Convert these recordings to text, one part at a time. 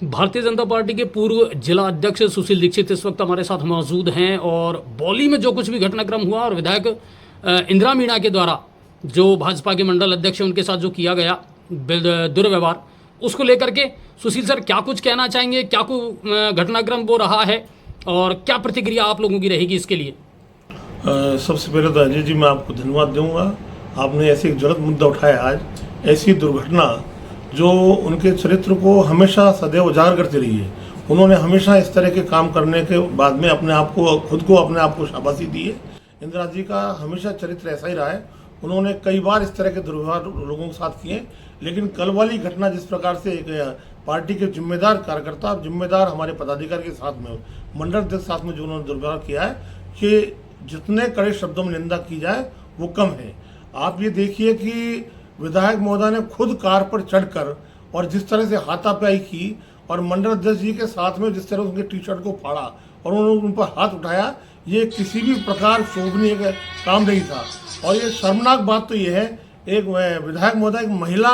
Bharatiya Janata party के पूर्व जिला अध्यक्ष सुशील दीक्षित इस वक्त हमारे साथ मौजूद हैं और बौली में जो कुछ भी घटनाक्रम हुआ और विधायक इंदिरा मीणा के द्वारा जो भाजपा के मंडल अध्यक्ष हैं उनके साथ जो किया गया दुर्व्यवहार, उसको लेकर के सुशील सर क्या कुछ कहना चाहेंगे? क्या कुछ घटनाक्रम वो रहा है और क्या प्रतिक्रिया आप लोगों की रहेगी इसके लिए? सबसे पहले तो अजय जी मैं आपको धन्यवाद दूंगा। आपने ऐसे एक ज्वलंत मुद्दा उठाया आज, ऐसी दुर्घटना जो उनके चरित्र को हमेशा सदैव उजागर करती रही है। उन्होंने हमेशा इस तरह के काम करने के बाद में अपने आप को शाबाशी दी है। इंदिरा जी का हमेशा चरित्र ऐसा ही रहा है। उन्होंने कई बार इस तरह के दुर्व्यवहार लोगों के साथ किए, लेकिन कल वाली घटना जिस प्रकार से एक पार्टी के जिम्मेदार कार्यकर्ता, जिम्मेदार हमारे पदाधिकारी के साथ में, मंडल के साथ में जो उन्होंने दुर्व्यवहार किया है कि जितने कड़े शब्दों में निंदा की जाए वो कम है। आप ये देखिए कि विधायक महोदय ने खुद कार पर चढ़कर और जिस तरह से हाथापाई की और मंडल अध्यक्ष जी के साथ में जिस तरह उनके टी शर्ट को फाड़ा और उन्होंने उन पर हाथ उठाया, ये किसी भी प्रकार शोभनीय काम नहीं था। और ये शर्मनाक बात तो ये है, एक विधायक महोदय एक महिला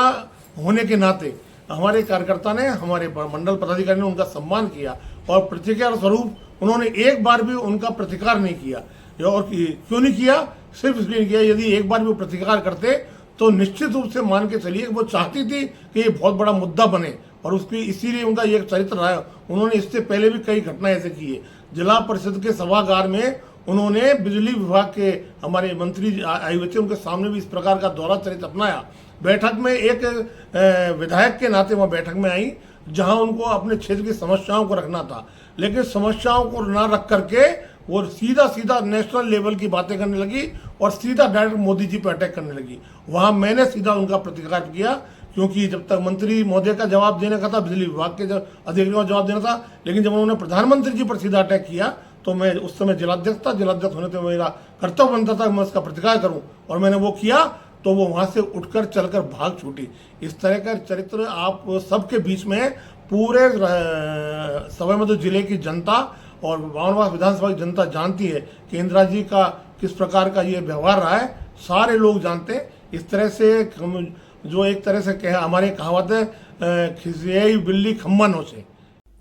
होने के नाते हमारे कार्यकर्ता ने, हमारे मंडल पदाधिकारी ने उनका सम्मान किया और प्रतिकार स्वरूप उन्होंने एक बार भी उनका प्रतिकार नहीं किया। और क्यों नहीं किया? सिर्फ इसलिए किया, यदि एक बार भी प्रतिकार करते तो निश्चित रूप से मान के चलिए वो चाहती थी कि ये बहुत बड़ा मुद्दा बने और उसकी इसीलिए उनका ये चरित्र रहा है। उन्होंने इससे पहले भी कई घटनाएं ऐसे की है। जिला परिषद के सभागार में उन्होंने बिजली विभाग के हमारे मंत्री आए हुए थे, उनके सामने भी इस प्रकार का दोहरा चरित्र अपनाया। बैठक में एक विधायक के नाते वहाँ बैठक में आई जहाँ उनको अपने क्षेत्र की समस्याओं को रखना था, लेकिन समस्याओं को ना रख करके वो सीधा नेशनल लेवल की बातें करने लगी और सीधा डायरेक्ट मोदी जी पर अटैक करने लगी। वहाँ मैंने सीधा उनका प्रतिकार किया, क्योंकि जब तक मंत्री महोदय का जवाब देने का था, बिजली विभाग के अधिकारियों का जवाब देना था, लेकिन जब उन्होंने प्रधानमंत्री जी पर सीधा अटैक किया तो मैं उस समय जिलाध्यक्ष था। जिलाध्यक्ष होने पर मेरा कर्तव्य बनता था कि मैं उसका प्रतिकार करूँ और मैंने वो किया, तो वो वहाँ से उठकर चलकर भाग छूटी। इस तरह का चरित्र आप सबके बीच में पूरे सवाईमाधोपुर जिले की जनता और बावनवास विधानसभा की जनता जानती है कि इंदिरा जी का किस प्रकार का ये व्यवहार रहा है। सारे लोग जानते हैं। इस तरह से जो एक तरह से हमारे कहावत है, खिसियाई बिल्ली खम्मा नोचे।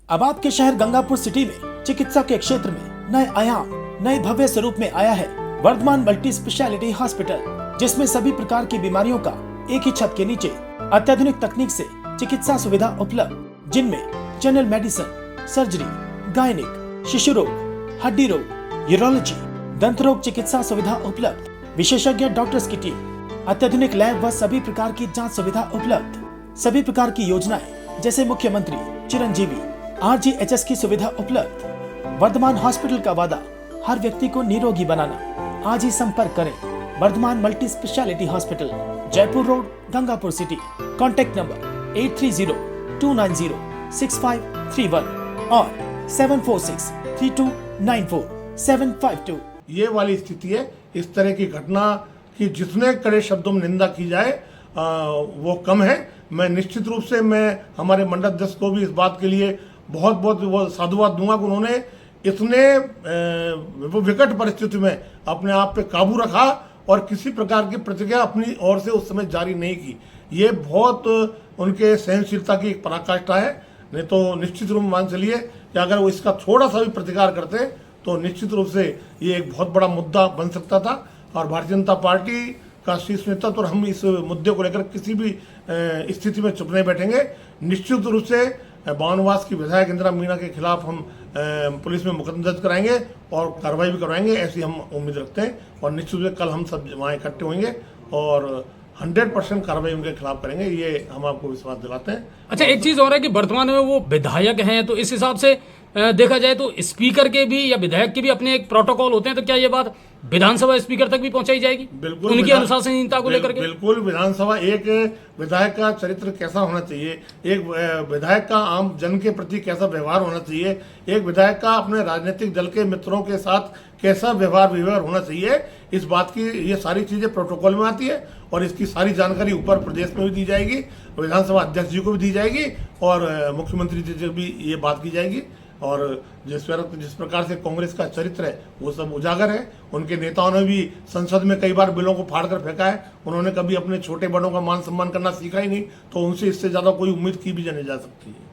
अब आपके शहर गंगापुर सिटी में चिकित्सा के क्षेत्र में नए आयाम, नए भव्य स्वरूप में आया है वर्धमान मल्टी स्पेशलिटी हॉस्पिटल, जिसमें सभी प्रकार की बीमारियों का एक ही छत के नीचे अत्याधुनिक तकनीक से चिकित्सा सुविधा उपलब्ध, जिनमें जनरल मेडिसिन, सर्जरी, गायनिक, शिशु रोग, हड्डी रोग, यूरोलॉजी, दंत रोग चिकित्सा सुविधा उपलब्ध, विशेषज्ञ डॉक्टर्स की टीम, अत्याधुनिक लैब व सभी प्रकार की जांच सुविधा उपलब्ध, सभी प्रकार की योजनाएं जैसे मुख्यमंत्री चिरंजीवी RGHS की सुविधा उपलब्ध। वर्धमान हॉस्पिटल का वादा हर व्यक्ति को निरोगी बनाना। आज ही संपर्क करें Vardhman multi speciality hospital, Jaipur road, Gangapur city. Contact number 8302906531 और 7463294752। ये वाली स्थिति है। इस तरह की घटना की जितने कड़े शब्दों में निंदा की जाए वो कम है। मैं निश्चित रूप से हमारे मंडल अध्यक्ष को भी इस बात के लिए बहुत वो साधुवाद दूंगा कि उन्होंने इतने विकट परिस्थिति में अपने आप पे काबू रखा और किसी प्रकार की प्रतिक्रिया अपनी ओर से उस समय जारी नहीं की। ये बहुत उनके सहनशीलता की एक पराकाष्ठा है। नहीं तो निश्चित रूप में मान चलिए कि अगर वो इसका थोड़ा सा भी प्रतिकार करते तो निश्चित रूप से ये एक बहुत बड़ा मुद्दा बन सकता था। और भारतीय जनता पार्टी का शीर्ष नेतृत्व और हम इस मुद्दे को लेकर किसी भी स्थिति में चुप नहीं बैठेंगे। निश्चित रूप से बावनवास की विधायक इंदिरा मीणा के खिलाफ हम पुलिस में मुकदमा दर्ज कराएंगे और कार्रवाई भी करवाएंगे, ऐसी हम उम्मीद रखते हैं। और निश्चित रूप से कल हम सब वहाँ इकट्ठे होंगे और 100% कार्रवाई उनके खिलाफ करेंगे, ये हम आपको विश्वास दिलाते हैं। अच्छा, एक चीज और है कि वर्तमान में वो विधायक हैं, तो इस हिसाब से देखा जाए तो स्पीकर के भी या विधायक के भी अपने एक प्रोटोकॉल होते हैं, तो क्या ये बात विधानसभा स्पीकर तक भी पहुंचाई जाएगी? बिल्कुल, उनकी अनुशासनहीनता को लेकर के। बिल्कुल, विधानसभा एक विधायक का चरित्र कैसा होना चाहिए, एक विधायक का आम जन के प्रति कैसा व्यवहार होना चाहिए, एक विधायक का अपने राजनीतिक दल के मित्रों के साथ कैसा व्यवहार होना चाहिए, इस बात की ये सारी चीजें प्रोटोकॉल में आती है और इसकी सारी जानकारी ऊपर प्रदेश में भी दी जाएगी, विधानसभा अध्यक्ष जी को भी दी जाएगी और मुख्यमंत्री जी से भी ये बात की जाएगी। और जिस प्रकार से कांग्रेस का चरित्र है वो सब उजागर है। उनके नेताओं ने भी संसद में कई बार बिलों को फाड़ कर फेंका है। उन्होंने कभी अपने छोटे बड़ों का मान सम्मान करना सीखा ही नहीं, तो उनसे इससे ज्यादा कोई उम्मीद की भी नहीं जा सकती है।